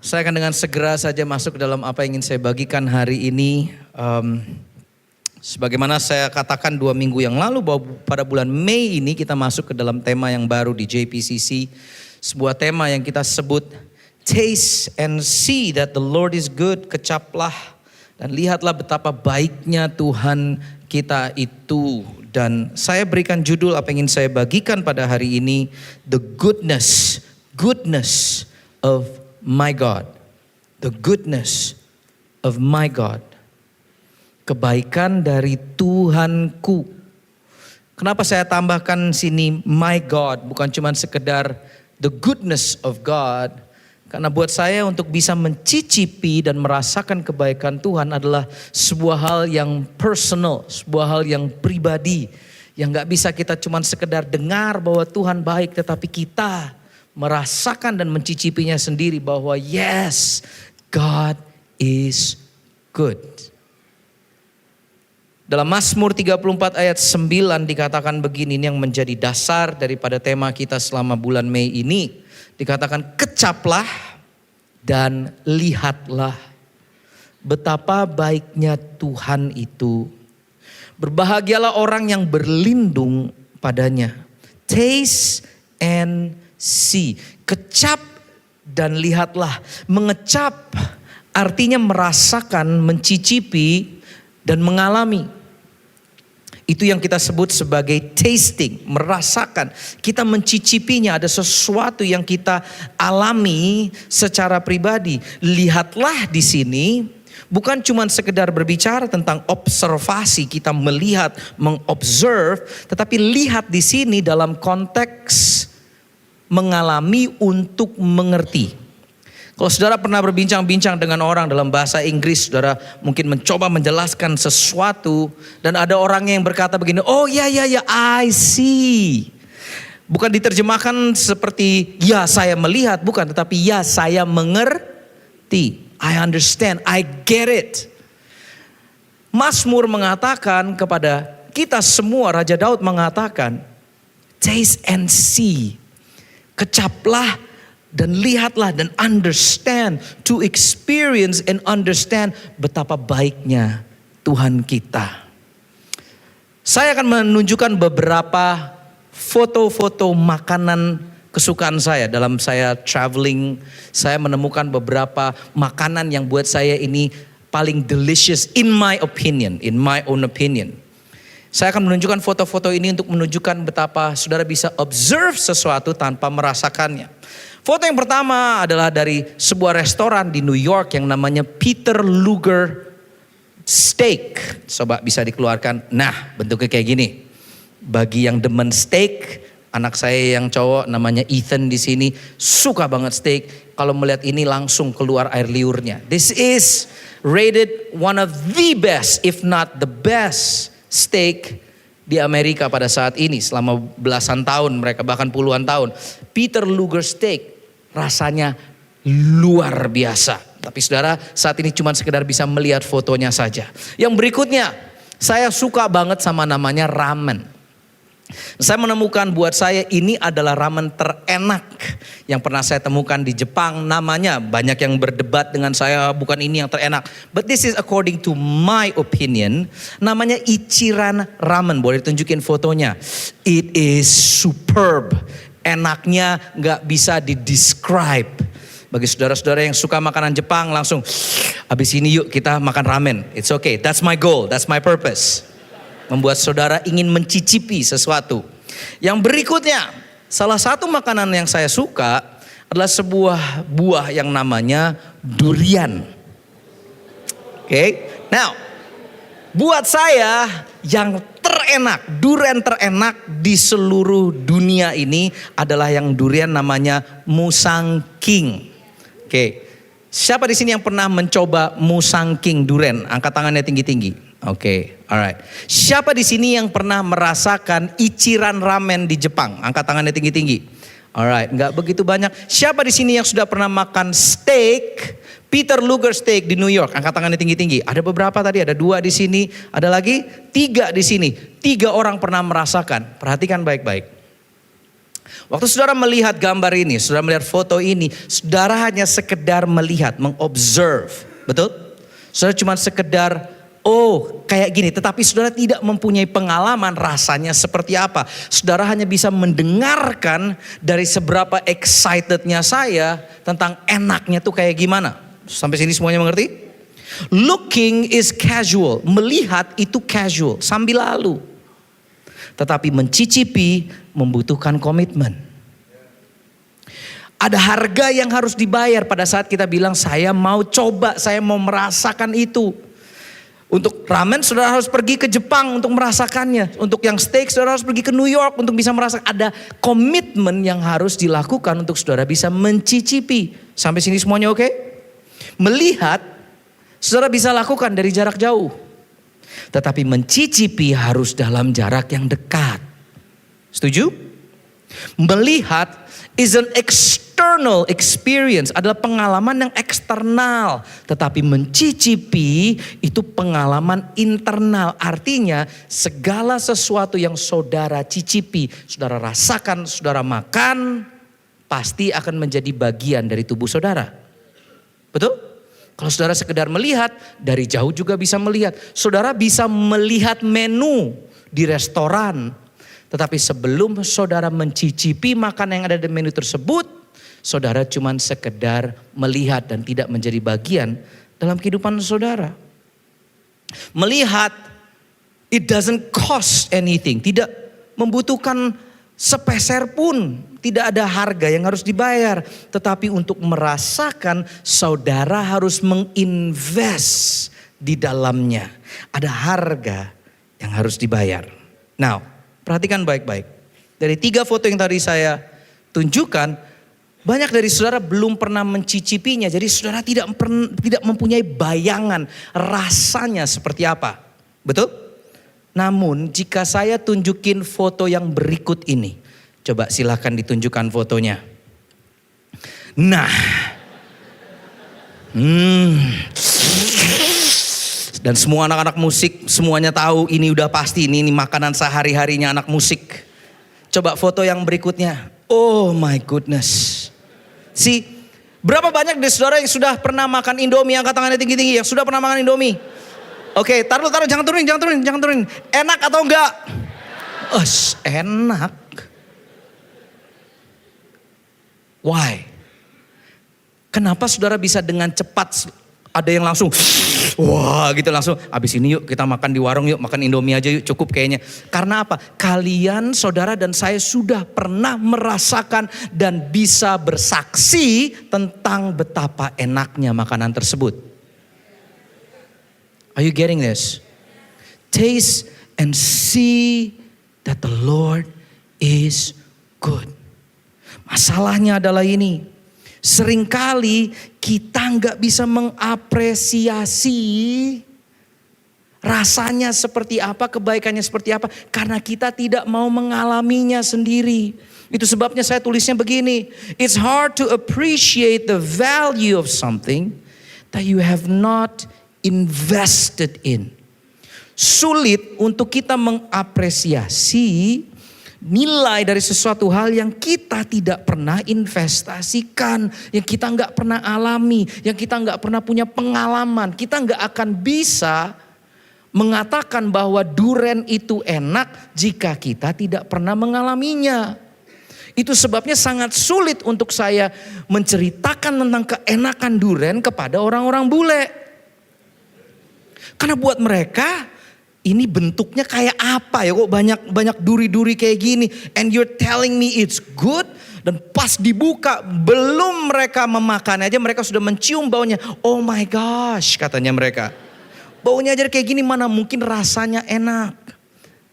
Saya akan dengan segera saja masuk ke dalam apa yang ingin saya bagikan hari ini. Sebagaimana saya katakan 2 minggu yang lalu bahwa pada bulan Mei ini kita masuk ke dalam tema yang baru di JPCC. Sebuah tema yang kita sebut Taste and See that the Lord is good. Kecaplah dan lihatlah betapa baiknya Tuhan kita itu. Dan saya berikan judul apa yang ingin saya bagikan pada hari ini. The goodness of my God. The goodness of my God. Kebaikan dari Tuhanku. Kenapa saya tambahkan sini my God, bukan cuma sekedar the goodness of God. Karena buat saya untuk bisa mencicipi dan merasakan kebaikan Tuhan adalah sebuah hal yang personal, sebuah hal yang pribadi. Yang gak bisa kita cuma sekedar dengar bahwa Tuhan baik, tetapi kita merasakan dan mencicipinya sendiri bahwa yes, God is good. Dalam Mazmur 34 ayat 9 dikatakan begini, ini yang menjadi dasar daripada tema kita selama bulan Mei ini. Dikatakan kecaplah dan lihatlah betapa baiknya Tuhan itu. Berbahagialah orang yang berlindung padanya. Taste and see. Kecap dan lihatlah. Mengecap artinya merasakan, mencicipi dan mengalami. Itu yang kita sebut sebagai tasting, merasakan. Kita mencicipinya, ada sesuatu yang kita alami secara pribadi. Lihatlah di sini bukan cuma sekedar berbicara tentang observasi, kita melihat, mengobserve, tetapi lihat di sini dalam konteks mengalami untuk mengerti. Kalau saudara pernah berbincang-bincang dengan orang dalam bahasa Inggris, saudara mungkin mencoba menjelaskan sesuatu dan ada orang yang berkata begini, oh ya, I see. Bukan diterjemahkan seperti ya saya melihat, bukan, tetapi ya saya mengerti. I understand, I get it. Mazmur mengatakan kepada kita semua, Raja Daud mengatakan, taste and see. Kecaplah dan lihatlah dan understand, to experience and understand betapa baiknya Tuhan kita. Saya akan menunjukkan beberapa foto-foto makanan kesukaan saya. Dalam saya traveling, saya menemukan beberapa makanan yang buat saya ini paling delicious in my own opinion. Saya akan menunjukkan foto-foto ini untuk menunjukkan betapa saudara bisa observe sesuatu tanpa merasakannya. Foto yang pertama adalah dari sebuah restoran di New York yang namanya Peter Luger Steak. Coba bisa dikeluarkan. Nah, bentuknya kayak gini. Bagi yang demen steak, anak saya yang cowok namanya Ethan di sini suka banget steak. Kalau melihat ini langsung keluar air liurnya. This is rated one of the best, if not the best steak di Amerika pada saat ini. Selama belasan tahun mereka, bahkan puluhan tahun. Peter Luger Steak rasanya luar biasa. Tapi saudara saat ini cuma sekedar bisa melihat fotonya saja. Yang berikutnya, saya suka banget sama namanya ramen. Saya menemukan buat saya ini adalah ramen terenak yang pernah saya temukan di Jepang. Namanya banyak yang berdebat dengan saya, bukan ini yang terenak. But this is according to my opinion. Namanya Ichiran Ramen. Boleh tunjukin fotonya. It is superb. Enaknya gak bisa di-describe. Bagi saudara-saudara yang suka makanan Jepang langsung, abis ini yuk kita makan ramen. It's okay, that's my goal, that's my purpose. Membuat saudara ingin mencicipi sesuatu. Yang berikutnya, salah satu makanan yang saya suka adalah sebuah buah yang namanya durian. Okay, now buat saya yang terenak, durian terenak di seluruh dunia ini adalah yang durian namanya Musang King. Oke, siapa di sini yang pernah mencoba Musang King durian? Angkat tangannya tinggi-tinggi. Oke, alright. Siapa di sini yang pernah merasakan Ichiran Ramen di Jepang? Angkat tangannya tinggi-tinggi. Alright, nggak begitu banyak. Siapa di sini yang sudah pernah makan steak Peter Luger Steak di New York? Angkat tangannya tinggi-tinggi. Ada beberapa tadi, ada 2 di sini, ada lagi 3 di sini. 3 orang pernah merasakan. Perhatikan baik-baik. Waktu saudara melihat gambar ini, saudara melihat foto ini, saudara hanya sekedar melihat, mengobserve. Betul? Saudara cuma sekedar, oh kayak gini. Tetapi saudara tidak mempunyai pengalaman rasanya seperti apa. Saudara hanya bisa mendengarkan dari seberapa excitednya saya tentang enaknya tuh kayak gimana. Sampai sini semuanya mengerti? Looking is casual. Melihat itu casual, sambil lalu. Tetapi mencicipi membutuhkan komitmen. Ada harga yang harus dibayar pada saat kita bilang saya mau coba, saya mau merasakan itu. Untuk ramen saudara harus pergi ke Jepang untuk merasakannya. Untuk yang steak saudara harus pergi ke New York untuk bisa merasakan. Ada komitmen yang harus dilakukan untuk saudara bisa mencicipi. Sampai sini semuanya oke? Melihat saudara bisa lakukan dari jarak jauh. Tetapi mencicipi harus dalam jarak yang dekat. Setuju? Melihat is an external experience, adalah pengalaman yang eksternal. Tetapi mencicipi itu pengalaman internal. Artinya segala sesuatu yang saudara cicipi, saudara rasakan, saudara makan, pasti akan menjadi bagian dari tubuh saudara. Betul? Kalau saudara sekedar melihat, dari jauh juga bisa melihat. Saudara bisa melihat menu di restoran. Tetapi sebelum saudara mencicipi makanan yang ada di menu tersebut, saudara cuma sekedar melihat dan tidak menjadi bagian dalam kehidupan saudara. Melihat, it doesn't cost anything. Tidak membutuhkan sepeser pun. Tidak ada harga yang harus dibayar. Tetapi untuk merasakan, saudara harus menginvest di dalamnya. Ada harga yang harus dibayar. Now, perhatikan baik-baik. Dari 3 foto yang tadi saya tunjukkan, banyak dari saudara belum pernah mencicipinya. Jadi saudara tidak mempunyai bayangan rasanya seperti apa. Betul? Namun jika saya tunjukin foto yang berikut ini. Coba silakan ditunjukkan fotonya. Nah. Dan semua anak-anak musik semuanya tahu ini udah pasti ini makanan sehari-harinya anak musik. Coba foto yang berikutnya. Oh my goodness. Berapa banyak dari saudara yang sudah pernah makan Indomie? Angkat tangannya tinggi-tinggi yang sudah pernah makan Indomie. Oke, taruh, jangan turunin. Enak atau enggak? Enak. Why? Kenapa saudara bisa dengan cepat, ada yang langsung, wah gitu langsung, abis ini yuk kita makan di warung yuk, makan Indomie aja yuk cukup kayaknya. Karena apa? Kalian, saudara dan saya sudah pernah merasakan dan bisa bersaksi tentang betapa enaknya makanan tersebut. Are you getting this? Taste and see that the Lord is good. Masalahnya adalah ini. Seringkali kita nggak bisa mengapresiasi rasanya seperti apa, kebaikannya seperti apa. Karena kita tidak mau mengalaminya sendiri. Itu sebabnya saya tulisnya begini. It's hard to appreciate the value of something that you have not invested in. Sulit untuk kita mengapresiasi nilai dari sesuatu hal yang kita tidak pernah investasikan, yang kita nggak pernah alami, yang kita nggak pernah punya pengalaman. Kita nggak akan bisa mengatakan bahwa durian itu enak jika kita tidak pernah mengalaminya. Itu sebabnya sangat sulit untuk saya menceritakan tentang keenakan durian kepada orang-orang bule. Karena buat mereka ini bentuknya kayak apa ya, kok banyak duri-duri kayak gini. And you're telling me it's good. Dan pas dibuka, belum mereka memakan aja mereka sudah mencium baunya. Oh my gosh, katanya mereka. Baunya aja kayak gini, mana mungkin rasanya enak.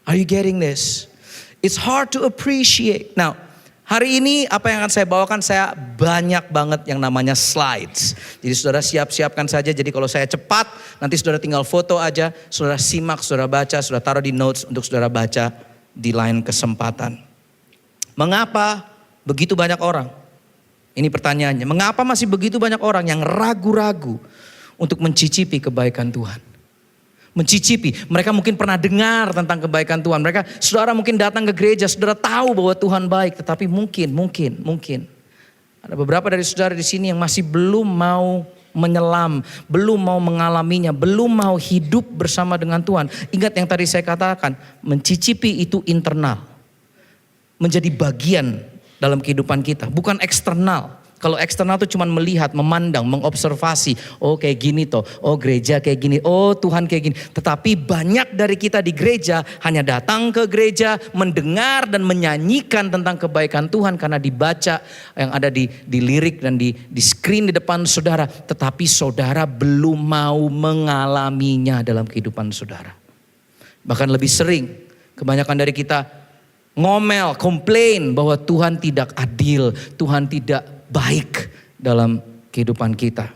Are you getting this? It's hard to appreciate. Now, hari ini apa yang akan saya bawakan, saya banyak banget yang namanya slides. Jadi saudara siapkan saja. Jadi kalau saya cepat, nanti saudara tinggal foto aja. Saudara simak, saudara baca, saudara taruh di notes untuk saudara baca di lain kesempatan. Mengapa begitu banyak orang? Ini pertanyaannya. Mengapa masih begitu banyak orang yang ragu-ragu untuk mencicipi kebaikan Tuhan? Mencicipi. Mereka mungkin pernah dengar tentang kebaikan Tuhan. Saudara mungkin datang ke gereja, saudara tahu bahwa Tuhan baik. Tetapi mungkin. Ada beberapa dari saudara di sini yang masih belum mau menyelam, belum mau mengalaminya, belum mau hidup bersama dengan Tuhan. Ingat yang tadi saya katakan, mencicipi itu internal. Menjadi bagian dalam kehidupan kita, bukan eksternal. Kalau eksternal itu cuma melihat, memandang, mengobservasi. Oh kayak gini toh, oh gereja kayak gini, oh Tuhan kayak gini. Tetapi banyak dari kita di gereja hanya datang ke gereja, mendengar dan menyanyikan tentang kebaikan Tuhan karena dibaca yang ada di lirik dan di screen di depan saudara. Tetapi saudara belum mau mengalaminya dalam kehidupan saudara. Bahkan lebih sering, kebanyakan dari kita ngomel, komplain bahwa Tuhan tidak adil, Tuhan tidak baik dalam kehidupan kita.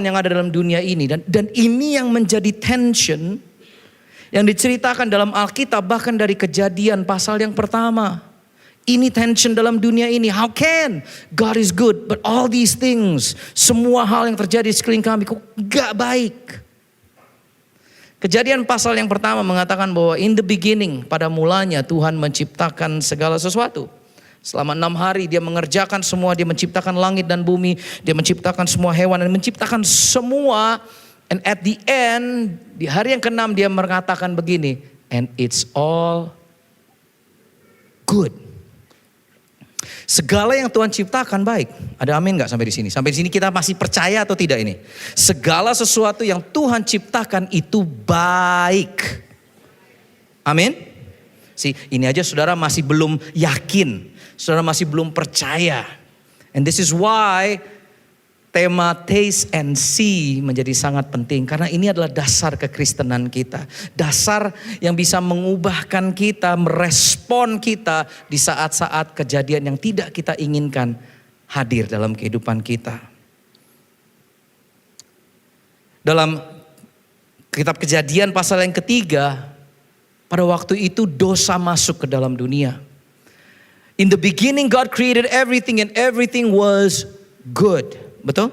Yang ada dalam dunia ini dan ini yang menjadi tension yang diceritakan dalam Alkitab bahkan dari Kejadian pasal yang pertama. Ini tension dalam dunia ini. How can God is good but all these things, semua hal yang terjadi di sekeliling kami kok gak baik. Kejadian pasal yang pertama mengatakan bahwa in the beginning, pada mulanya Tuhan menciptakan segala sesuatu. Selama 6 hari dia mengerjakan semua, dia menciptakan langit dan bumi, dia menciptakan semua hewan dan menciptakan semua. And at the end, di hari yang ke-6 dia mengatakan begini, and it's all good. Segala yang Tuhan ciptakan baik. Ada amin gak sampai di sini? Sampai di sini kita masih percaya atau tidak ini? Segala sesuatu yang Tuhan ciptakan itu baik. Amin? Ini aja saudara masih belum yakin. Saudara masih belum percaya. And this is why tema taste and see menjadi sangat penting. Karena ini adalah dasar kekristenan kita. Dasar yang bisa mengubahkan kita, merespon kita di saat-saat kejadian yang tidak kita inginkan hadir dalam kehidupan kita. Dalam kitab Kejadian pasal yang ketiga, pada waktu itu dosa masuk ke dalam dunia. In the beginning God created everything and everything was good. Betul?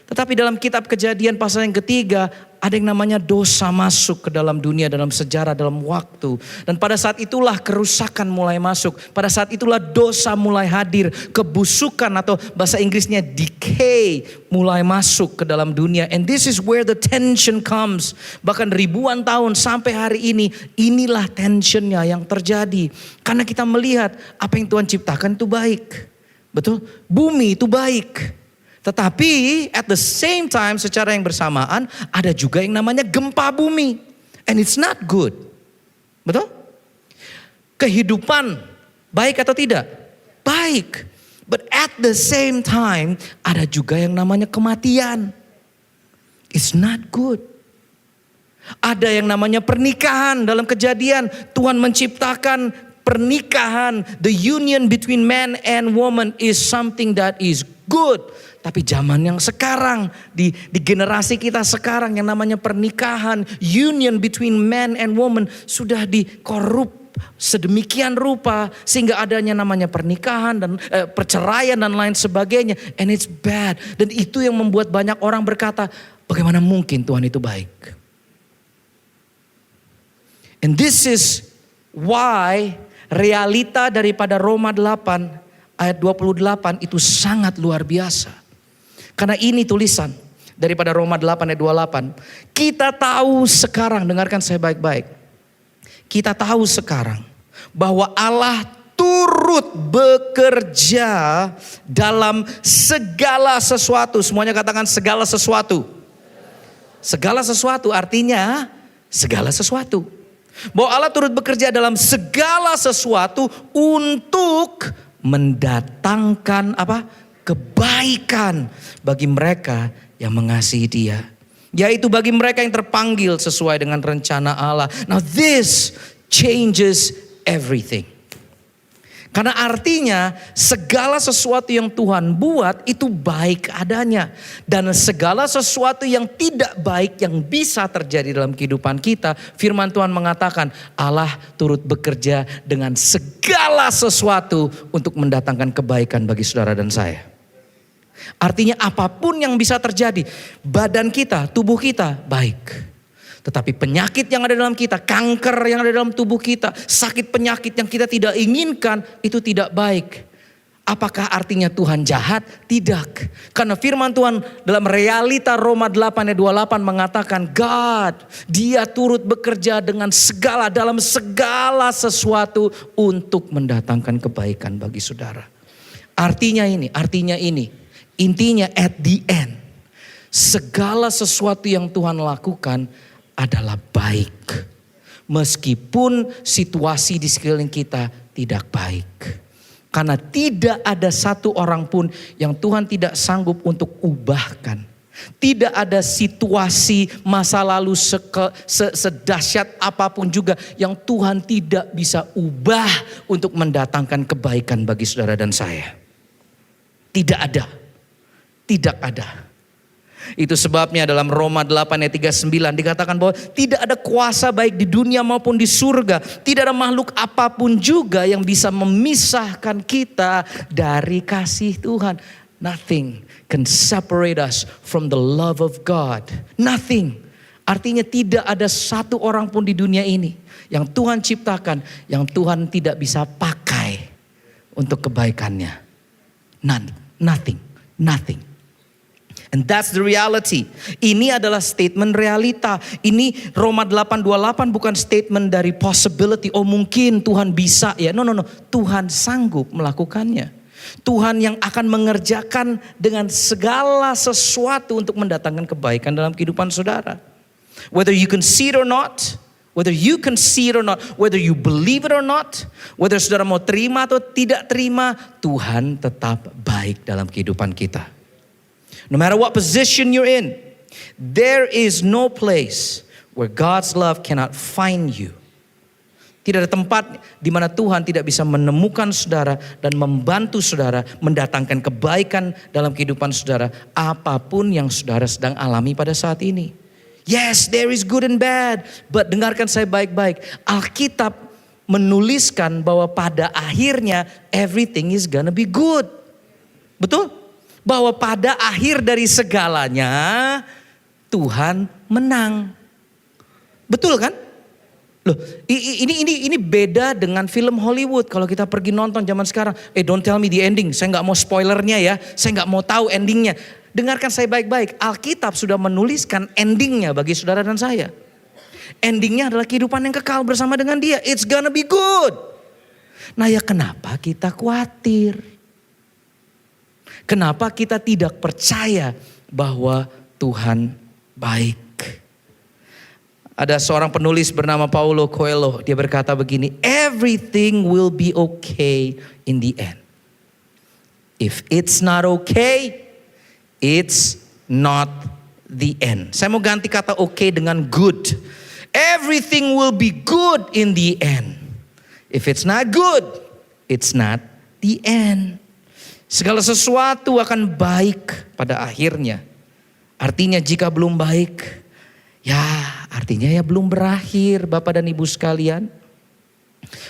Tetapi dalam kitab Kejadian pasal yang ketiga, ada yang namanya dosa masuk ke dalam dunia, dalam sejarah, dalam waktu. Dan pada saat itulah kerusakan mulai masuk. Pada saat itulah dosa mulai hadir. Kebusukan atau bahasa Inggrisnya decay mulai masuk ke dalam dunia. And this is where the tension comes. Bahkan ribuan tahun sampai hari ini, inilah tensionnya yang terjadi. Karena kita melihat apa yang Tuhan ciptakan itu baik. Betul? Bumi itu baik. Tetapi at the same time secara yang bersamaan ada juga yang namanya gempa bumi. And it's not good. Betul? Kehidupan baik atau tidak? Baik. But at the same time ada juga yang namanya kematian. It's not good. Ada yang namanya pernikahan dalam Kejadian. Tuhan menciptakan pernikahan. The union between man and woman is something that is good. Tapi zaman yang sekarang, di generasi kita sekarang yang namanya pernikahan, union between man and woman sudah dikorup sedemikian rupa sehingga adanya namanya pernikahan dan perceraian dan lain sebagainya. And it's bad. Dan itu yang membuat banyak orang berkata, bagaimana mungkin Tuhan itu baik? And this is why realita daripada Roma 8 ayat 28 itu sangat luar biasa. Karena ini tulisan daripada Roma 8 ayat 28. Kita tahu sekarang, dengarkan saya baik-baik. Kita tahu sekarang bahwa Allah turut bekerja dalam segala sesuatu. Semuanya katakan segala sesuatu. Segala sesuatu artinya segala sesuatu. Bahwa Allah turut bekerja dalam segala sesuatu untuk mendatangkan apa? Kebaikan bagi mereka yang mengasihi Dia. Yaitu bagi mereka yang terpanggil sesuai dengan rencana Allah. Now this changes everything. Karena artinya segala sesuatu yang Tuhan buat itu baik adanya. Dan segala sesuatu yang tidak baik yang bisa terjadi dalam kehidupan kita. Firman Tuhan mengatakan Allah turut bekerja dengan segala sesuatu untuk mendatangkan kebaikan bagi saudara dan saya. Artinya apapun yang bisa terjadi, badan kita, tubuh kita baik. Tetapi penyakit yang ada dalam kita, kanker yang ada dalam tubuh kita, sakit penyakit yang kita tidak inginkan, itu tidak baik. Apakah artinya Tuhan jahat? Tidak. Karena firman Tuhan dalam realita Roma 8 ayat 28 mengatakan God, Dia turut bekerja dengan dalam segala sesuatu untuk mendatangkan kebaikan bagi saudara. Artinya ini. Intinya at the end, segala sesuatu yang Tuhan lakukan adalah baik. Meskipun situasi di sekeliling kita tidak baik. Karena tidak ada satu orang pun yang Tuhan tidak sanggup untuk ubahkan. Tidak ada situasi masa lalu sedahsyat apapun juga yang Tuhan tidak bisa ubah untuk mendatangkan kebaikan bagi saudara dan saya. Tidak ada. Tidak ada. Itu sebabnya dalam Roma 8 ayat 39 dikatakan bahwa tidak ada kuasa baik di dunia maupun di surga. Tidak ada makhluk apapun juga yang bisa memisahkan kita dari kasih Tuhan. Nothing can separate us from the love of God. Nothing. Artinya tidak ada satu orang pun di dunia ini yang Tuhan ciptakan yang Tuhan tidak bisa pakai untuk kebaikannya. Nothing. And that's the reality. Ini adalah statement realita. Ini Roma 8:28 bukan statement dari possibility. Oh mungkin Tuhan bisa ya. No. Tuhan sanggup melakukannya. Tuhan yang akan mengerjakan dengan segala sesuatu untuk mendatangkan kebaikan dalam kehidupan saudara. Whether you can see it or not. Whether you believe it or not. Whether saudara mau terima atau tidak terima. Tuhan tetap baik dalam kehidupan kita. No matter what position you're in, there is no place where God's love cannot find you. Tidak ada tempat di mana Tuhan tidak bisa menemukan saudara dan membantu saudara mendatangkan kebaikan dalam kehidupan saudara apapun yang saudara sedang alami pada saat ini. Yes, there is good and bad, but dengarkan saya baik-baik. Alkitab menuliskan bahwa pada akhirnya everything is gonna be good. Betul? Bahwa pada akhir dari segalanya Tuhan menang. Betul kan? Loh, ini beda dengan film Hollywood. Kalau kita pergi nonton zaman sekarang, don't tell me the ending. Saya nggak mau spoilernya ya. Saya nggak mau tahu endingnya. Dengarkan saya baik-baik. Alkitab sudah menuliskan endingnya bagi saudara dan saya. Endingnya adalah kehidupan yang kekal bersama dengan Dia. It's gonna be good. Nah ya kenapa kita khawatir? Kenapa kita tidak percaya bahwa Tuhan baik? Ada seorang penulis bernama Paulo Coelho. Dia berkata begini, everything will be okay in the end. If it's not okay, it's not the end. Saya mau ganti kata okay dengan good. Everything will be good in the end. If it's not good, it's not the end. Segala sesuatu akan baik pada akhirnya. Artinya jika belum baik, ya artinya ya belum berakhir Bapak dan Ibu sekalian.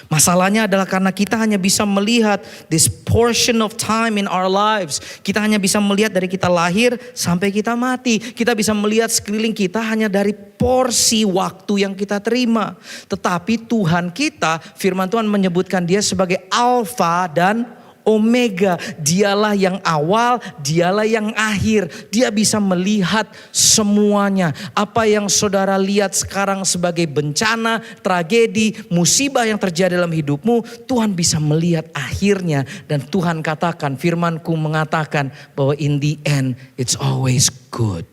Masalahnya adalah karena kita hanya bisa melihat this portion of time in our lives. Kita hanya bisa melihat dari kita lahir sampai kita mati. Kita bisa melihat sekeliling kita hanya dari porsi waktu yang kita terima. Tetapi Tuhan kita, firman Tuhan menyebutkan Dia sebagai Alfa dan Omega. Dialah yang awal, Dialah yang akhir. Dia bisa melihat semuanya. Apa yang saudara lihat sekarang sebagai bencana, tragedi, musibah yang terjadi dalam hidupmu, Tuhan bisa melihat akhirnya. Dan Tuhan katakan, firman-Ku mengatakan bahwa in the end it's always good.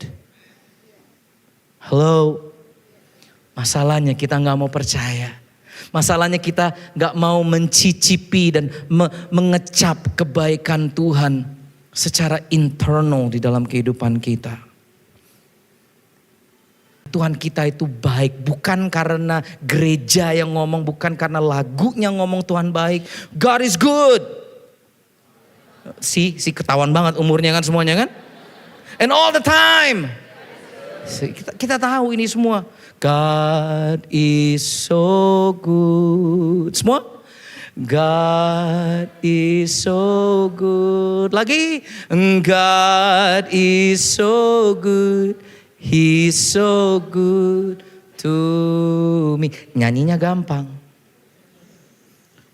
Halo. Masalahnya kita gak mau percaya. Masalahnya kita gak mau mencicipi dan mengecap kebaikan Tuhan secara internal di dalam kehidupan kita. Tuhan kita itu baik bukan karena gereja yang ngomong, bukan karena lagunya ngomong Tuhan baik. God is good. Si ketahuan banget umurnya kan semuanya kan. And all the time. Kita tahu ini semua. God is so good. Semua? God is so good. Lagi. God is so good. He's so good to me. Nyanyinya gampang.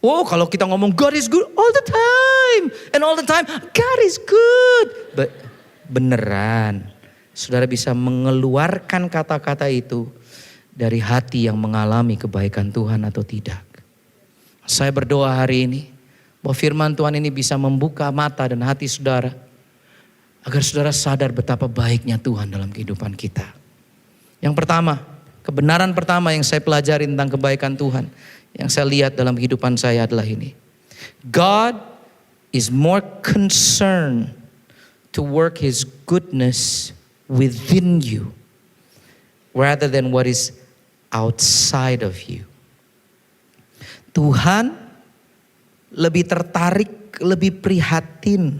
Oh, kalau kita ngomong God is good all the time. And all the time God is good. Beneran. Saudara bisa mengeluarkan kata-kata itu dari hati yang mengalami kebaikan Tuhan atau tidak. Saya berdoa hari ini bahwa firman Tuhan ini bisa membuka mata dan hati saudara. Agar saudara sadar betapa baiknya Tuhan dalam kehidupan kita. Yang pertama, kebenaran pertama yang saya pelajari tentang kebaikan Tuhan. Yang saya lihat dalam kehidupan saya adalah ini. God is more concerned to work His goodness within you rather than what is outside of you. Tuhan lebih tertarik, lebih prihatin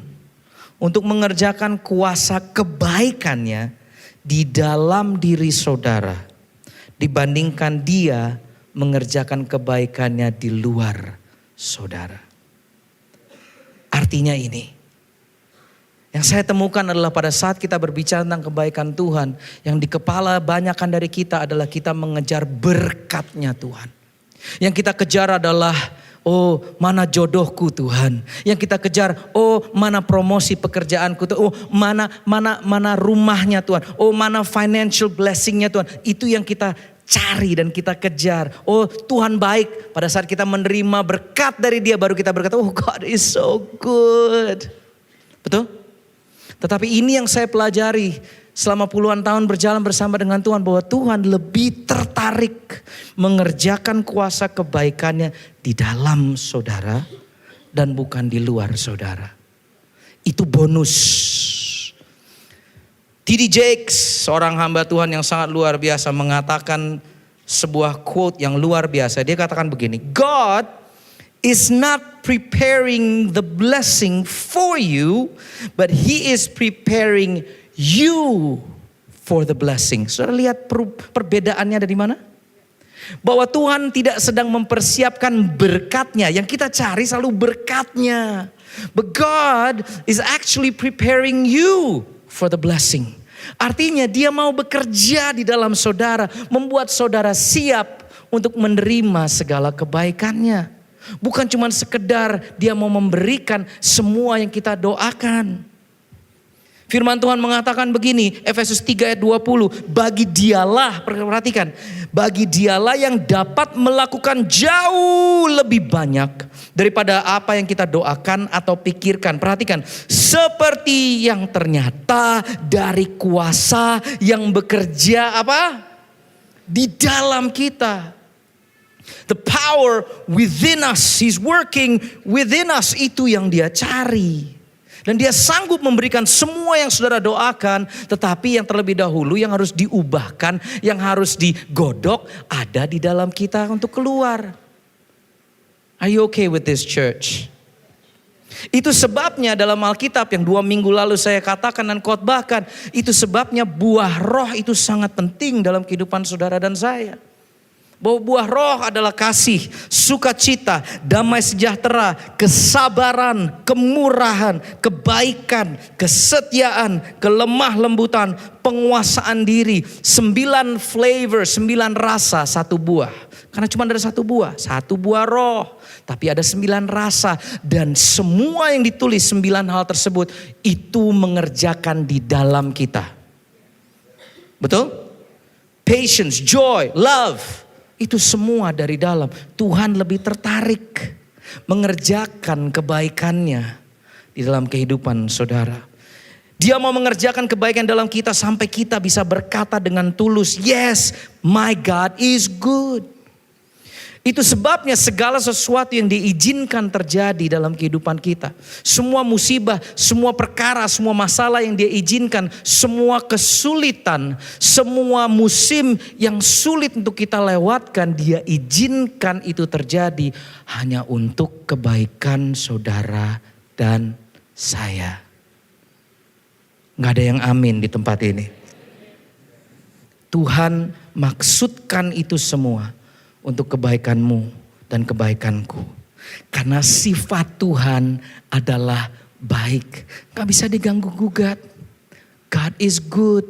untuk mengerjakan kuasa kebaikannya di dalam diri saudara dibandingkan Dia mengerjakan kebaikannya di luar saudara. Artinya ini, yang saya temukan adalah pada saat kita berbicara tentang kebaikan Tuhan, yang di kepala banyakan dari kita adalah kita mengejar berkatnya Tuhan. Yang kita kejar adalah, oh mana jodohku Tuhan. Yang kita kejar, oh mana promosi pekerjaanku Tuhan. Oh mana rumahnya Tuhan. Oh mana financial blessingnya Tuhan. Itu yang kita cari dan kita kejar. Oh Tuhan baik. Pada saat kita menerima berkat dari Dia baru kita berkata, oh God is so good. Betul? Tetapi ini yang saya pelajari selama puluhan tahun berjalan bersama dengan Tuhan, bahwa Tuhan lebih tertarik mengerjakan kuasa kebaikannya di dalam saudara dan bukan di luar saudara. Itu bonus. T.D. Jakes, seorang hamba Tuhan yang sangat luar biasa, mengatakan sebuah quote yang luar biasa. Dia katakan begini, God is not preparing the blessing for you, but He is preparing you for the blessing. Saudara lihat perbedaannya dari mana? Bahwa Tuhan tidak sedang mempersiapkan berkatnya. Yang kita cari selalu berkatnya. But God is actually preparing you for the blessing. Artinya Dia mau bekerja di dalam saudara. Membuat saudara siap untuk menerima segala kebaikannya. Bukan cuma sekedar Dia mau memberikan semua yang kita doakan. Firman Tuhan mengatakan begini, Efesus 3 ayat 20. Bagi Dialah, perhatikan. Bagi Dialah yang dapat melakukan jauh lebih banyak daripada apa yang kita doakan atau pikirkan. Perhatikan, seperti yang ternyata dari kuasa yang bekerja apa? Di dalam kita. The power within us, He's working within us. Itu yang Dia cari. Dan Dia sanggup memberikan semua yang saudara doakan. Tetapi yang terlebih dahulu yang harus diubahkan, yang harus digodok, ada di dalam kita untuk keluar. Are you okay with this, church? Itu sebabnya dalam Alkitab yang 2 minggu lalu saya katakan dan khotbahkan. Itu sebabnya buah roh itu sangat penting dalam kehidupan saudara dan saya. Bahwa buah roh adalah kasih, sukacita, damai sejahtera, kesabaran, kemurahan, kebaikan, kesetiaan, kelemah lembutan, penguasaan diri. 9 flavor, 9 rasa, 1 buah. Karena cuma ada 1 buah, 1 buah roh. Tapi ada 9 rasa dan semua yang ditulis 9 hal tersebut itu mengerjakan di dalam kita. Betul? Patience, joy, love. Itu semua dari dalam. Tuhan lebih tertarik mengerjakan kebaikannya di dalam kehidupan saudara. Dia mau mengerjakan kebaikan dalam kita sampai kita bisa berkata dengan tulus, yes, my God is good. Itu sebabnya segala sesuatu yang diizinkan terjadi dalam kehidupan kita. Semua musibah, semua perkara, semua masalah yang Dia izinkan. Semua kesulitan, semua musim yang sulit untuk kita lewatkan. Dia izinkan itu terjadi hanya untuk kebaikan saudara dan saya. Gak ada yang amin di tempat ini. Tuhan maksudkan itu semua untuk kebaikanmu dan kebaikanku. Karena sifat Tuhan adalah baik. Gak bisa diganggu gugat. God is good.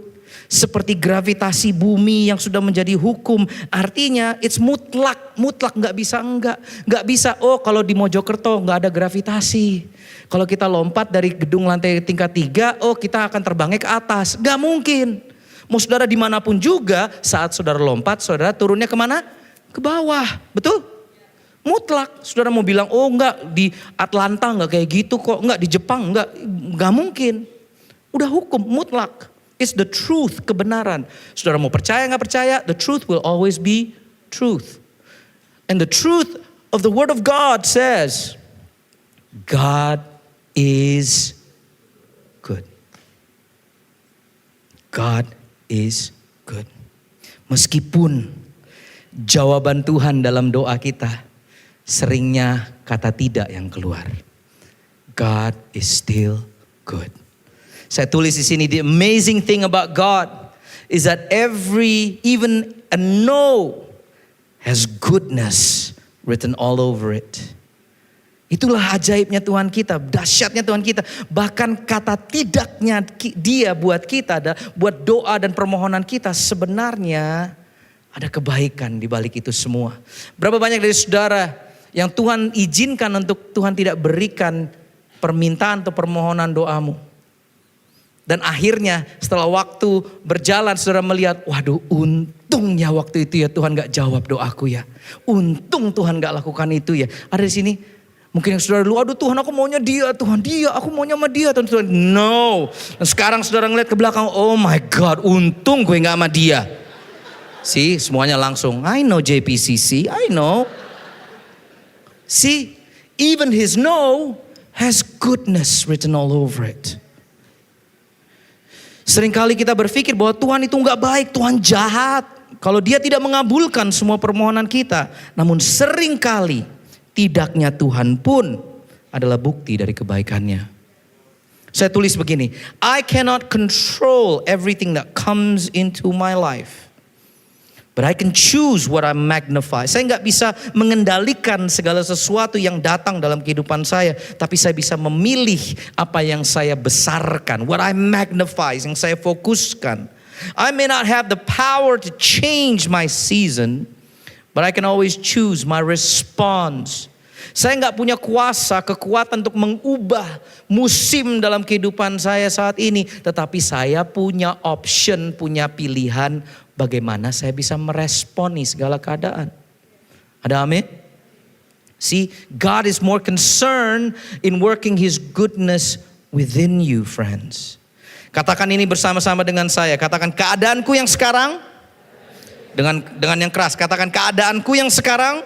Seperti gravitasi bumi yang sudah menjadi hukum. Artinya it's mutlak nggak bisa enggak. Nggak bisa, oh kalau di Mojokerto nggak ada gravitasi. Kalau kita lompat dari gedung lantai tingkat 3, oh kita akan terbangnya ke atas. Nggak mungkin. Mau saudara dimanapun juga, saat saudara lompat, saudara turunnya kemana? Ke bawah, betul? Mutlak. Saudara mau bilang, oh enggak di Atlanta enggak kayak gitu kok. Enggak di Jepang enggak mungkin. Udah hukum, mutlak. It's the truth, kebenaran. Saudara mau percaya nggak percaya, the truth will always be truth. And the truth of the Word of God says, God is good. God is good. Meskipun jawaban Tuhan dalam doa kita seringnya kata tidak yang keluar. God is still good. Saya tulis di sini, the amazing thing about God is that even a no has goodness written all over it. Itulah ajaibnya Tuhan kita, dahsyatnya Tuhan kita. Bahkan kata tidaknya Dia buat kita, buat doa dan permohonan kita, sebenarnya ada kebaikan di balik itu semua. Berapa banyak dari saudara yang Tuhan izinkan untuk Tuhan tidak berikan permintaan atau permohonan doamu. Dan akhirnya setelah waktu berjalan saudara melihat, waduh untungnya waktu itu ya Tuhan gak jawab doaku ya. Untung Tuhan gak lakukan itu ya. Ada di sini mungkin yang saudara dulu, aduh Tuhan aku maunya dia, Tuhan dia, aku maunya sama dia. Tuhan, no. Dan sekarang saudara ngeliat ke belakang, oh my God untung gue gak sama dia. See, semuanya langsung, I know JPCC, I know. See, even his no has goodness written all over it. Seringkali kita berpikir bahwa Tuhan itu gak baik, Tuhan jahat. Kalau Dia tidak mengabulkan semua permohonan kita. Namun seringkali tidaknya Tuhan pun adalah bukti dari kebaikannya. Saya tulis begini, I cannot control everything that comes into my life. But I can choose what I magnify. Saya gak bisa mengendalikan segala sesuatu yang datang dalam kehidupan saya. Tapi saya bisa memilih apa yang saya besarkan. What I magnify, yang saya fokuskan. I may not have the power to change my season. But I can always choose my response. Saya gak punya kuasa, kekuatan untuk mengubah musim dalam kehidupan saya saat ini. Tetapi saya punya option, punya pilihan bagaimana saya bisa meresponi segala keadaan. Ada amin? See, God is more concerned in working His goodness within you, friends. Katakan ini bersama-sama dengan saya. Katakan keadaanku yang sekarang. Dengan yang keras. Katakan keadaanku yang sekarang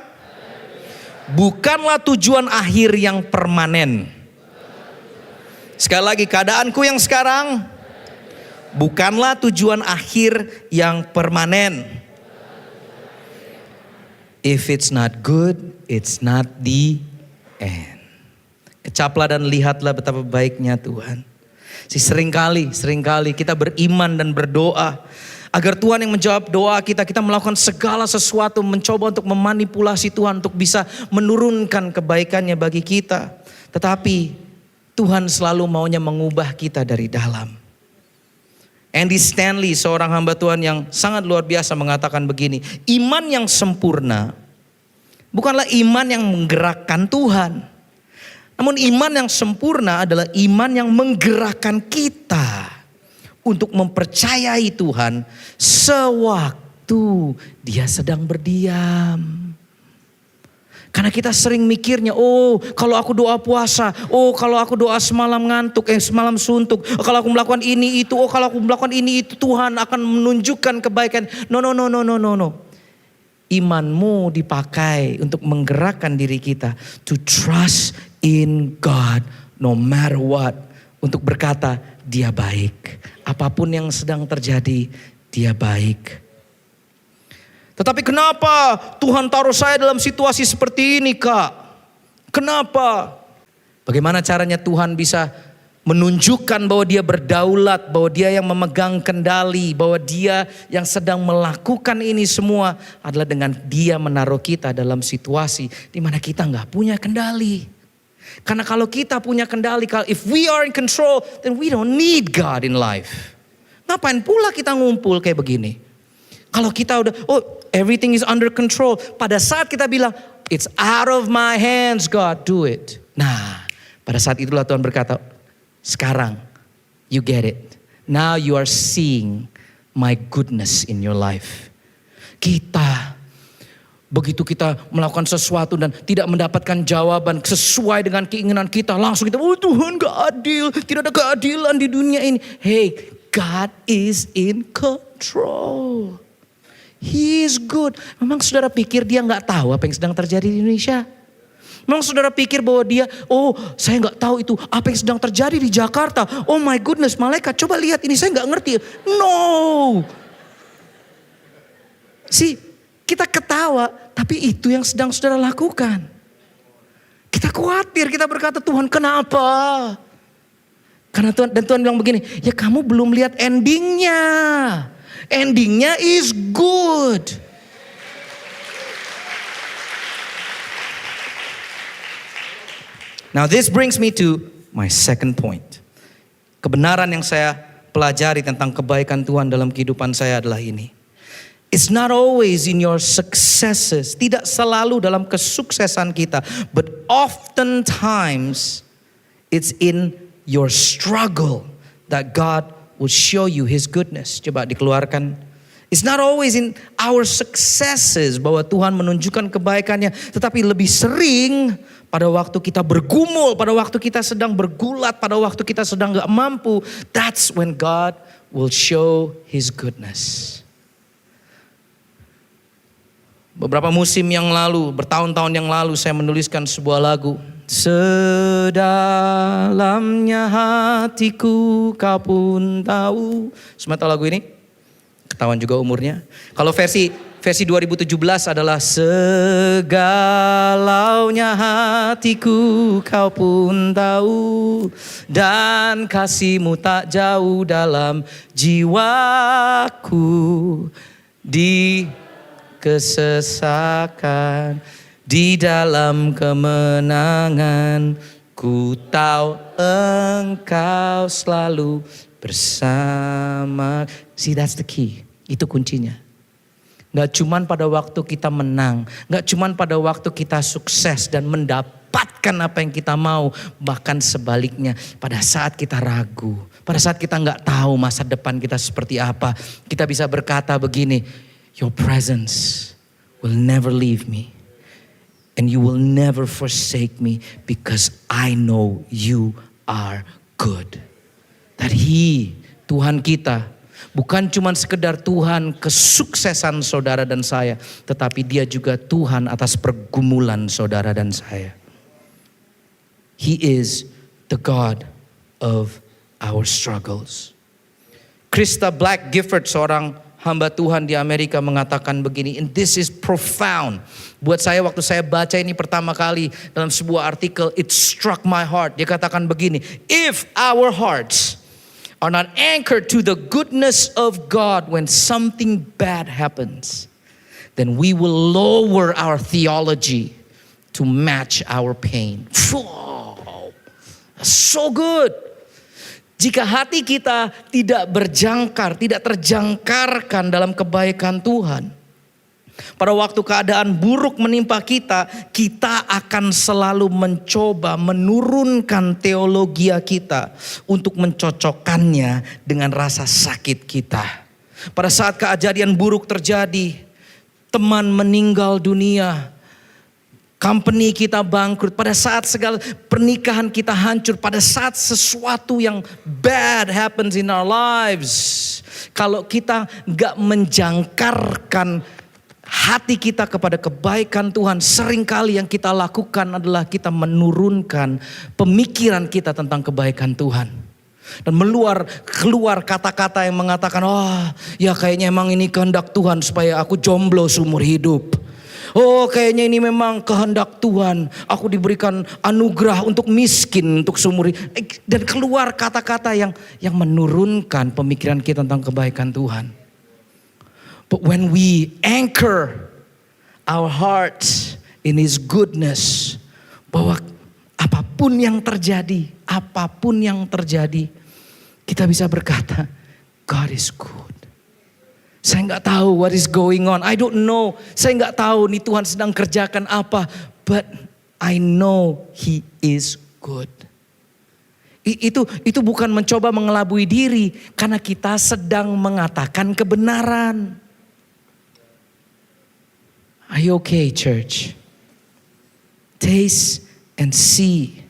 bukanlah tujuan akhir yang permanen. Sekali lagi, keadaanku yang sekarang bukanlah tujuan akhir yang permanen. If it's not good, it's not the end. Kecaplah dan lihatlah betapa baiknya Tuhan. Seringkali kita beriman dan berdoa agar Tuhan yang menjawab doa kita. Kita melakukan segala sesuatu, mencoba untuk memanipulasi Tuhan untuk bisa menurunkan kebaikannya bagi kita. Tetapi Tuhan selalu maunya mengubah kita dari dalam. Andy Stanley, seorang hamba Tuhan yang sangat luar biasa, mengatakan begini, iman yang sempurna bukanlah iman yang menggerakkan Tuhan. Namun iman yang sempurna adalah iman yang menggerakkan kita untuk mempercayai Tuhan sewaktu Dia sedang berdiam. Karena kita sering mikirnya, oh kalau aku doa puasa, oh kalau aku doa semalam ngantuk, semalam suntuk, oh, kalau aku melakukan ini itu, oh kalau aku melakukan ini itu Tuhan akan menunjukkan kebaikan. No. Imanmu dipakai untuk menggerakkan diri kita to trust in God no matter what. Untuk berkata Dia baik. Apapun yang sedang terjadi, Dia baik. Tetapi kenapa Tuhan taruh saya dalam situasi seperti ini, Kak? Kenapa? Bagaimana caranya Tuhan bisa menunjukkan bahwa Dia berdaulat, bahwa Dia yang memegang kendali, bahwa Dia yang sedang melakukan ini semua adalah dengan Dia menaruh kita dalam situasi di mana kita nggak punya kendali. Karena kalau kita punya kendali, if we are in control, then we don't need God in life. Ngapain pula kita ngumpul kayak begini? Kalau kita udah, everything is under control. Pada saat kita bilang, it's out of my hands, God, do it. Nah, pada saat itulah Tuhan berkata, sekarang, you get it. Now you are seeing my goodness in your life. Begitu kita melakukan sesuatu dan tidak mendapatkan jawaban sesuai dengan keinginan kita, langsung kita, Tuhan gak adil, tidak ada keadilan di dunia ini. Hey, God is in control. He is good. Memang saudara pikir dia gak tahu apa yang sedang terjadi di Indonesia? Memang saudara pikir bahwa dia, saya gak tahu itu apa yang sedang terjadi di Jakarta. Oh my goodness, malaikat coba lihat ini, saya gak ngerti. No. Kita ketawa, tapi itu yang sedang saudara lakukan. Kita khawatir, kita berkata, Tuhan kenapa? Karena Tuhan bilang begini, ya kamu belum lihat endingnya. Endingnya is good. Now this brings me to my second point. Kebenaran yang saya pelajari tentang kebaikan Tuhan dalam kehidupan saya adalah ini. It's not always in your successes. Tidak selalu dalam kesuksesan kita. But oftentimes it's in your struggle that God will show you His goodness. Coba dikeluarkan. It's not always in our successes bahwa Tuhan menunjukkan kebaikannya. Tetapi lebih sering pada waktu kita bergumul, pada waktu kita sedang bergulat, pada waktu kita sedang gak mampu. That's when God will show His goodness. Beberapa musim yang lalu, bertahun-tahun yang lalu saya menuliskan sebuah lagu. Sedalamnya hatiku kau pun tahu. Semua tahu lagu ini? Ketahuan juga umurnya. Kalau versi 2017 adalah segalaunya hatiku kau pun tahu. Dan kasihmu tak jauh dalam jiwaku. Di kesesakan, di dalam kemenangan, ku tahu engkau selalu bersama. See, that's the key. Itu kuncinya. Gak cuman pada waktu kita menang, gak cuman pada waktu kita sukses dan mendapatkan apa yang kita mau, bahkan sebaliknya pada saat kita ragu, pada saat kita gak tahu masa depan kita seperti apa, kita bisa berkata begini, your presence will never leave me. And you will never forsake me because I know you are good. That He, Tuhan kita, bukan cuma sekedar Tuhan kesuksesan saudara dan saya, tetapi Dia juga Tuhan atas pergumulan saudara dan saya. He is the God of our struggles. Krista Black Gifford, seorang hamba Tuhan di Amerika, mengatakan begini, and this is profound. Buat saya waktu saya baca ini pertama kali dalam sebuah artikel, it struck my heart. Dia katakan begini, if our hearts are not anchored to the goodness of God when something bad happens, then we will lower our theology to match our pain. Wow, so good. Jika hati kita tidak berjangkar, tidak terjangkarkan dalam kebaikan Tuhan, pada waktu keadaan buruk menimpa kita, kita akan selalu mencoba menurunkan teologi kita untuk mencocokkannya dengan rasa sakit kita. Pada saat kejadian buruk terjadi, teman meninggal dunia, company kita bangkrut, pada saat segala pernikahan kita hancur, pada saat sesuatu yang bad happens in our lives, kalau kita gak menjangkarkan hati kita kepada kebaikan Tuhan, seringkali yang kita lakukan adalah kita menurunkan pemikiran kita tentang kebaikan Tuhan. Dan keluar kata-kata yang mengatakan, ya kayaknya emang ini kehendak Tuhan supaya aku jomblo seumur hidup. Oh kayaknya ini memang kehendak Tuhan, aku diberikan anugerah untuk miskin untuk seumur hidup. Dan keluar kata-kata yang menurunkan pemikiran kita tentang kebaikan Tuhan. But when we anchor our hearts in His goodness, bahwa apapun yang terjadi, kita bisa berkata, God is good. Saya nggak tahu what is going on. I don't know. Saya nggak tahu nih Tuhan sedang kerjakan apa. But I know He is good. Itu bukan mencoba mengelabui diri, karena kita sedang mengatakan kebenaran. Are you okay, church? Taste and see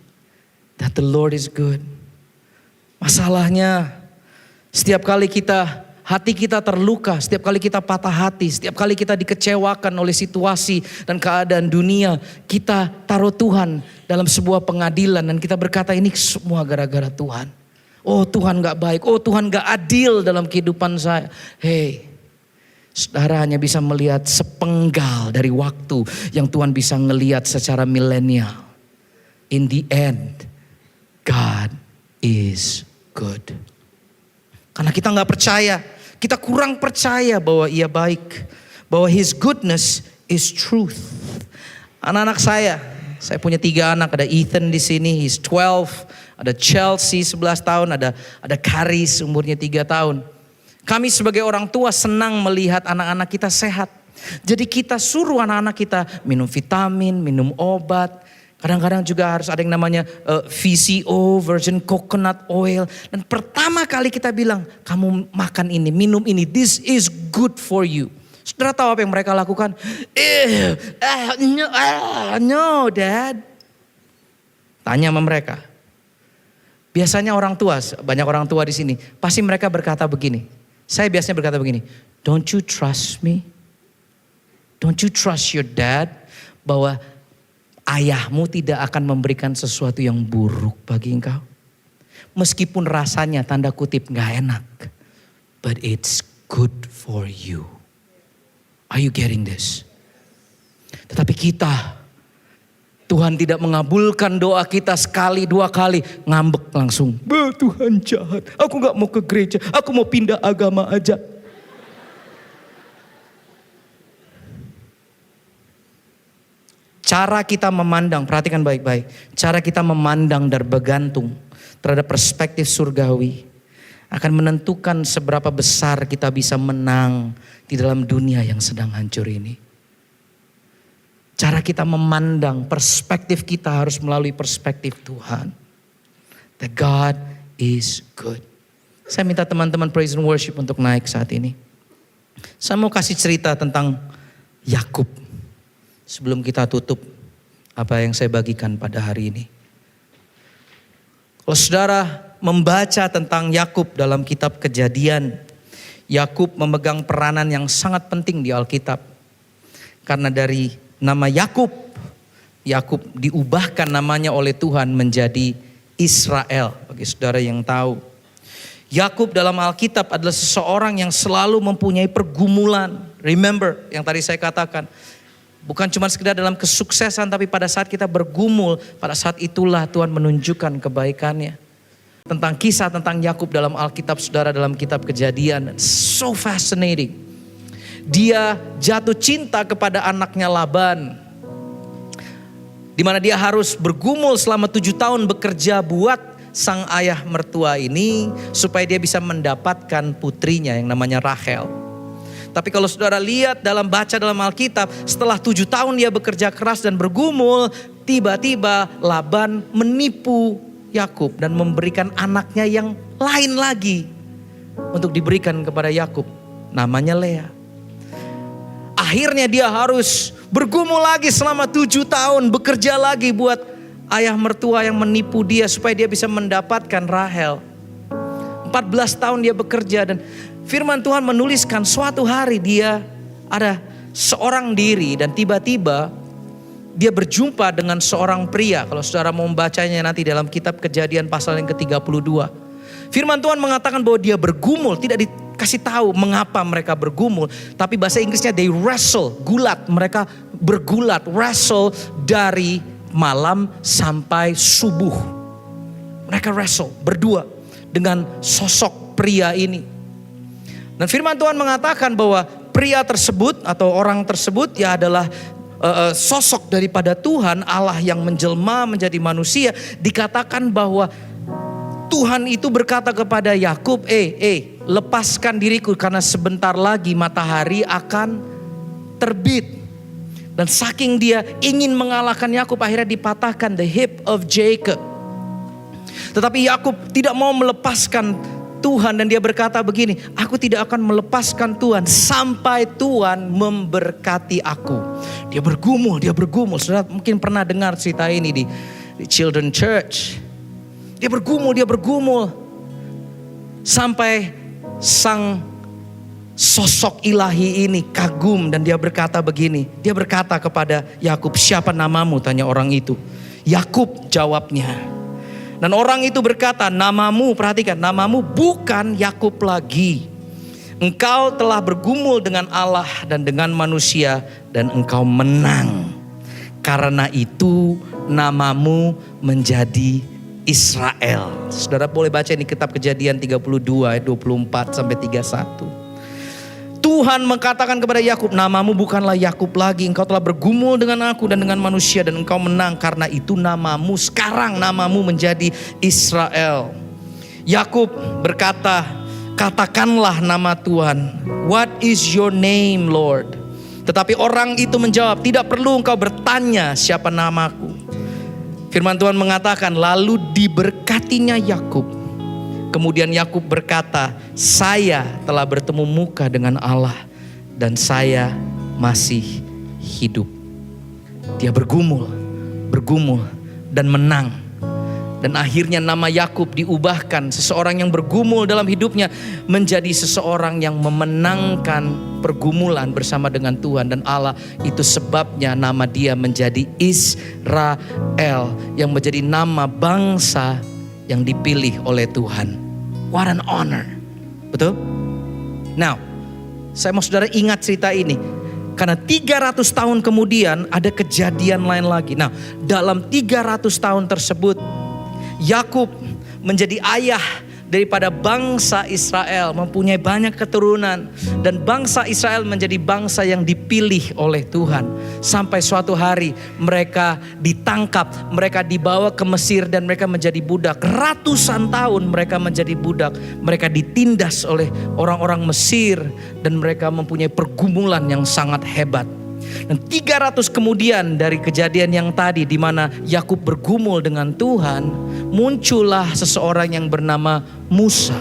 that the Lord is good. Masalahnya, setiap kali hati kita terluka, setiap kali kita patah hati, setiap kali kita dikecewakan oleh situasi dan keadaan dunia, kita taruh Tuhan dalam sebuah pengadilan dan kita berkata ini semua gara-gara Tuhan. Oh Tuhan gak baik, oh Tuhan gak adil dalam kehidupan saya. Hey, saudara hanya bisa melihat sepenggal dari waktu yang Tuhan bisa ngelihat secara milenial. In the end, God is good. Karena kita gak percaya, kita kurang percaya bahwa Ia baik, bahwa His goodness is truth. Anak-anak saya punya 3 anak, ada Ethan di sini, he's 12, ada Chelsea 11 tahun, ada Karis umurnya 3 tahun. Kami sebagai orang tua senang melihat anak-anak kita sehat. Jadi kita suruh anak-anak kita minum vitamin, minum obat. Kadang-kadang juga harus ada yang namanya VCO, virgin coconut oil. Dan pertama kali kita bilang, kamu makan ini, minum ini, this is good for you. Saudara tahu apa yang mereka lakukan? No dad. Tanya sama mereka. Biasanya orang tua, banyak orang tua di sini, pasti mereka berkata begini. Saya biasanya berkata begini, don't you trust me? Don't you trust your dad? Bahwa ayahmu tidak akan memberikan sesuatu yang buruk bagi engkau. Meskipun rasanya tanda kutip gak enak. But it's good for you. Are you getting this? Tetapi kita, Tuhan tidak mengabulkan doa kita sekali, 2 kali. Ngambek langsung. Tuhan jahat. Aku gak mau ke gereja. Aku mau pindah agama aja. Cara kita memandang, perhatikan baik-baik. Cara kita memandang dan bergantung terhadap perspektif surgawi akan menentukan seberapa besar kita bisa menang di dalam dunia yang sedang hancur ini. Cara kita memandang, perspektif kita harus melalui perspektif Tuhan. That God is good. Saya minta teman-teman praise and worship untuk naik saat ini. Saya mau kasih cerita tentang Yakub. Sebelum kita tutup apa yang saya bagikan pada hari ini. Kalau saudara membaca tentang Yakub dalam kitab Kejadian, Yakub memegang peranan yang sangat penting di Alkitab. Karena dari nama Yakub diubahkan namanya oleh Tuhan menjadi Israel. Bagi saudara yang tahu, Yakub dalam Alkitab adalah seseorang yang selalu mempunyai pergumulan. Remember yang tadi saya katakan. Bukan cuma sekedar dalam kesuksesan, tapi pada saat kita bergumul, pada saat itulah Tuhan menunjukkan kebaikannya. Tentang kisah tentang Yakub dalam Alkitab, saudara, dalam kitab Kejadian, so fascinating. Dia jatuh cinta kepada anaknya Laban, di mana dia harus bergumul selama 7 tahun bekerja buat sang ayah mertua ini, supaya dia bisa mendapatkan putrinya yang namanya Rachel. Tapi kalau saudara lihat baca dalam Alkitab, setelah 7 tahun dia bekerja keras dan bergumul, tiba-tiba Laban menipu Yakub dan memberikan anaknya yang lain lagi untuk diberikan kepada Yakub, namanya Lea. Akhirnya dia harus bergumul lagi selama 7 tahun, bekerja lagi buat ayah mertua yang menipu dia supaya dia bisa mendapatkan Rachel. 14 tahun dia bekerja dan firman Tuhan menuliskan suatu hari dia ada seorang diri dan tiba-tiba dia berjumpa dengan seorang pria. Kalau saudara mau membacanya nanti dalam kitab Kejadian pasal yang ke-32. Firman Tuhan mengatakan bahwa dia bergumul, tidak dikasih tahu mengapa mereka bergumul. Tapi bahasa Inggrisnya they wrestle, gulat. Mereka bergulat, wrestle dari malam sampai subuh. Mereka wrestle berdua dengan sosok pria ini. Dan firman Tuhan mengatakan bahwa pria tersebut atau orang tersebut ya adalah sosok daripada Tuhan Allah yang menjelma menjadi manusia. Dikatakan bahwa Tuhan itu berkata kepada Yakub, lepaskan diriku karena sebentar lagi matahari akan terbit. Dan saking dia ingin mengalahkan Yakub, akhirnya dipatahkan the hip of Jacob. Tetapi Yakub tidak mau melepaskan Tuhan dan dia berkata begini, aku tidak akan melepaskan Tuhan sampai Tuhan memberkati aku. Dia bergumul. Saudara mungkin pernah dengar cerita ini di Children Church. Dia bergumul sampai sang sosok ilahi ini kagum dan dia berkata begini. Dia berkata kepada Yakub, siapa namamu? Tanya orang itu. Yakub jawabnya. Dan orang itu berkata, namamu, perhatikan, namamu bukan Yakub lagi. Engkau telah bergumul dengan Allah dan dengan manusia dan engkau menang. Karena itu namamu menjadi Israel. Saudara boleh baca ini kitab Kejadian 32 ayat 24 sampai 31. Tuhan mengatakan kepada Yakub, namamu bukanlah Yakub lagi, engkau telah bergumul dengan aku dan dengan manusia dan engkau menang. Karena itu namamu sekarang menjadi Israel. Yakub berkata, katakanlah nama Tuhan. What is your name, Lord? Tetapi orang itu menjawab, tidak perlu engkau bertanya siapa namaku. Firman Tuhan mengatakan, lalu diberkatinya Yakub. Kemudian Yakub berkata, saya telah bertemu muka dengan Allah dan saya masih hidup. Dia bergumul dan menang. Dan akhirnya nama Yakub diubahkan, seseorang yang bergumul dalam hidupnya menjadi seseorang yang memenangkan pergumulan bersama dengan Tuhan dan Allah. Itu sebabnya nama dia menjadi Israel, yang menjadi nama bangsa yang dipilih oleh Tuhan. What an honor. Betul? Now, saya mau saudara ingat cerita ini. Karena 300 tahun kemudian ada kejadian lain lagi. Nah, dalam 300 tahun tersebut, Yakub menjadi ayah daripada bangsa Israel, mempunyai banyak keturunan. Dan bangsa Israel menjadi bangsa yang dipilih oleh Tuhan. Sampai suatu hari mereka ditangkap, mereka dibawa ke Mesir dan mereka menjadi budak. Ratusan tahun mereka menjadi budak. Mereka ditindas oleh orang-orang Mesir dan mereka mempunyai pergumulan yang sangat hebat. Dan 300 kemudian dari kejadian yang tadi, di mana Yakub bergumul dengan Tuhan, muncullah seseorang yang bernama Musa.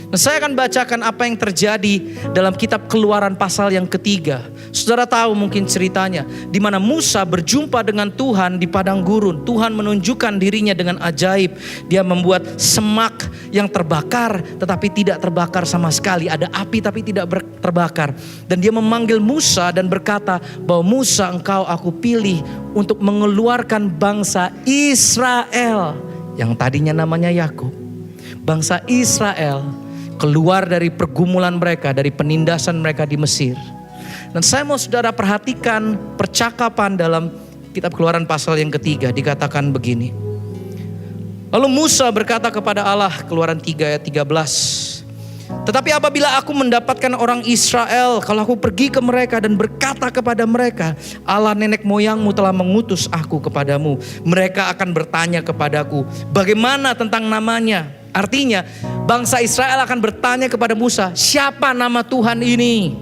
Nah, saya akan bacakan apa yang terjadi dalam kitab Keluaran pasal yang ketiga. Saudara tahu mungkin ceritanya, di mana Musa berjumpa dengan Tuhan di padang gurun. Tuhan menunjukkan dirinya dengan ajaib. Dia membuat semak yang terbakar tetapi tidak terbakar sama sekali. Ada api tapi tidak terbakar. Dan dia memanggil Musa dan berkata bahwa Musa, engkau aku pilih untuk mengeluarkan bangsa Israel yang tadinya namanya Yakub. Bangsa Israel keluar dari pergumulan mereka, dari penindasan mereka di Mesir. Dan saya mau saudara perhatikan percakapan dalam kitab Keluaran pasal yang ketiga. Dikatakan begini. Lalu Musa berkata kepada Allah, Keluaran 3 ayat 13. Tetapi apabila aku mendapatkan orang Israel, kalau aku pergi ke mereka dan berkata kepada mereka, Allah nenek moyangmu telah mengutus aku kepadamu. Mereka akan bertanya kepadaku, bagaimana tentang namanya? Artinya bangsa Israel akan bertanya kepada Musa, siapa nama Tuhan ini?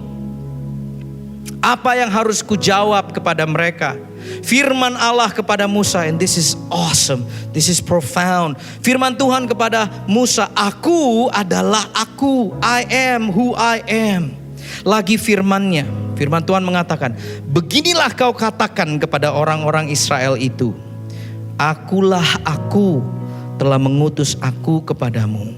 Apa yang harus kujawab kepada mereka? Firman Allah kepada Musa, and this is awesome, this is profound. Firman Tuhan kepada Musa, aku adalah aku, I am who I am. Lagi firmannya, firman Tuhan mengatakan, beginilah kau katakan kepada orang-orang Israel itu, akulah aku, telah mengutus aku kepadamu.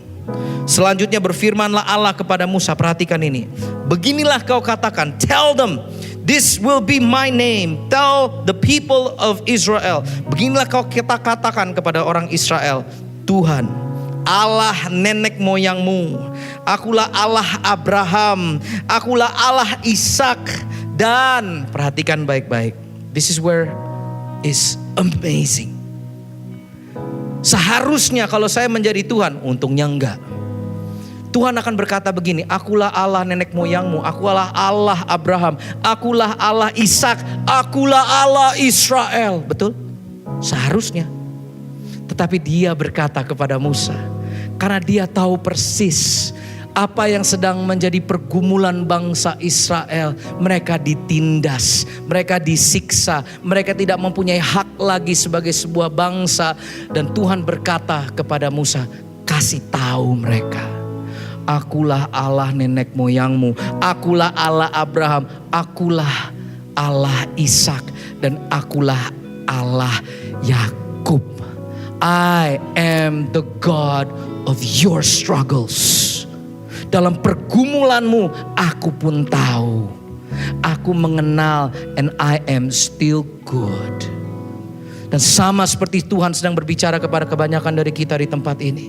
Selanjutnya berfirmanlah Allah kepada Musa, perhatikan ini. Beginilah kau katakan, tell them, this will be my name. Tell the people of Israel. Beginilah kau kita katakan kepada orang Israel, Tuhan, Allah nenek moyangmu. Akulah Allah Abraham. Akulah Allah Ishak. Dan perhatikan baik-baik. This is where is amazing. Seharusnya kalau saya menjadi Tuhan, untungnya enggak. Tuhan akan berkata begini, akulah Allah nenek moyangmu, akulah Allah Abraham, akulah Allah Ishak, akulah Allah Israel. Betul? Seharusnya. Tetapi dia berkata kepada Musa, Karena dia tahu persis apa yang sedang menjadi pergumulan bangsa Israel. Mereka ditindas, mereka disiksa, mereka tidak mempunyai hak lagi sebagai sebuah bangsa. Dan Tuhan berkata kepada Musa, kasih tahu mereka, akulah Allah nenek moyangmu, akulah Allah Abraham, akulah Allah Ishak, dan akulah Allah Yakub. I am the God of your struggles. Dalam pergumulanmu aku pun tahu. Aku mengenal, and I am still good. Dan sama seperti Tuhan sedang berbicara kepada kebanyakan dari kita di tempat ini.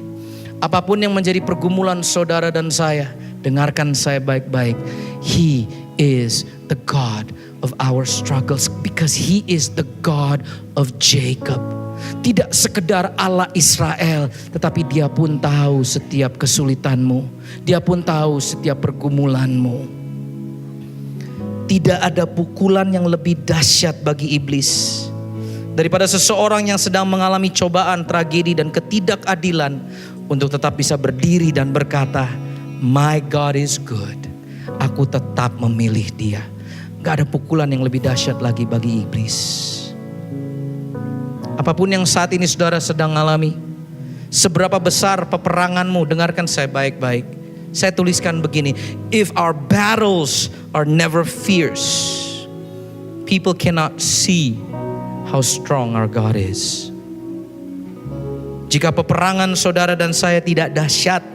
Apapun yang menjadi pergumulan saudara dan saya, dengarkan saya baik-baik. He is the God of our struggles, because He is the God of Jacob. Tidak sekedar Allah Israel, tetapi Dia pun tahu setiap kesulitanmu. Dia pun tahu setiap pergumulanmu. Tidak ada pukulan yang lebih dahsyat bagi iblis daripada seseorang yang sedang mengalami cobaan, tragedi, dan ketidakadilan untuk tetap bisa berdiri dan berkata, my God is good. Aku tetap memilih Dia. Gak ada pukulan yang lebih dahsyat lagi bagi iblis. Apapun yang saat ini saudara sedang alami, seberapa besar peperanganmu, dengarkan saya baik-baik. Saya tuliskan begini, if our battles are never fierce, people cannot see how strong our God is. Jika peperangan saudara dan saya tidak dahsyat,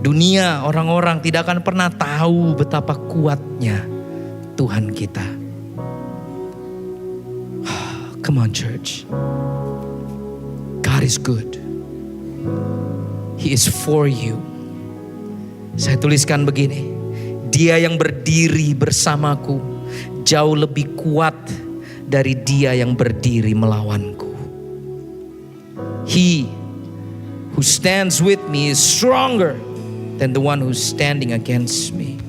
dunia, orang-orang tidak akan pernah tahu betapa kuatnya Tuhan kita. Come on church. God is good. He is for you. Saya tuliskan begini, Dia yang berdiri bersamaku jauh lebih kuat dari dia yang berdiri melawanku. He who stands with me is stronger than the one who's standing against me.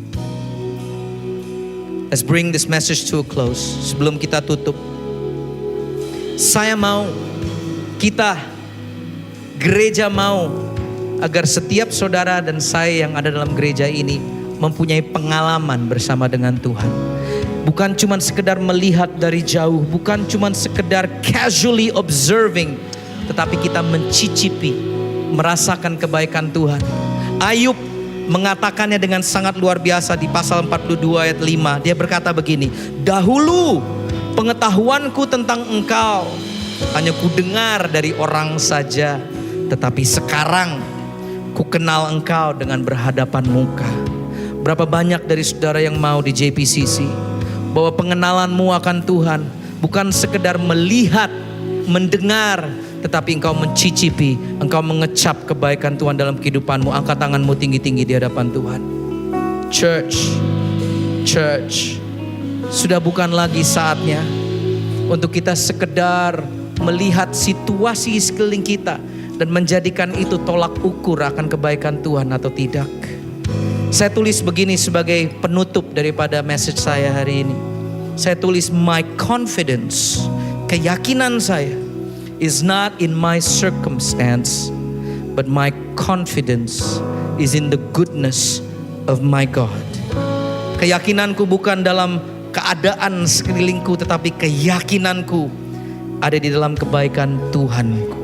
Let's bring this message to a close. Sebelum kita tutup, saya mau, kita gereja mau agar setiap saudara dan saya yang ada dalam gereja ini mempunyai pengalaman bersama dengan Tuhan. Bukan cuma sekedar melihat dari jauh, bukan cuma sekedar casually observing, tetapi kita mencicipi, merasakan kebaikan Tuhan. Ayub mengatakannya dengan sangat luar biasa di pasal 42 ayat 5. Dia berkata begini, dahulu pengetahuanku tentang Engkau hanya ku dengar dari orang saja, tetapi sekarang ku kenal Engkau dengan berhadapan muka. Berapa banyak dari saudara yang mau di JPCC bahwa pengenalanmu akan Tuhan bukan sekedar melihat, mendengar, tetapi engkau mencicipi, engkau mengecap kebaikan Tuhan dalam kehidupanmu. Angkat tanganmu tinggi-tinggi di hadapan Tuhan. Church, sudah bukan lagi saatnya untuk kita sekedar melihat situasi sekeliling kita dan menjadikan itu tolak ukur akan kebaikan Tuhan atau tidak. Saya tulis begini sebagai penutup daripada message saya hari ini. Saya tulis, my confidence, keyakinan saya is not in my circumstance, but my confidence is in the goodness of my God. Keyakinanku bukan dalam keadaan sekelilingku, tetapi keyakinanku ada di dalam kebaikan Tuhanku.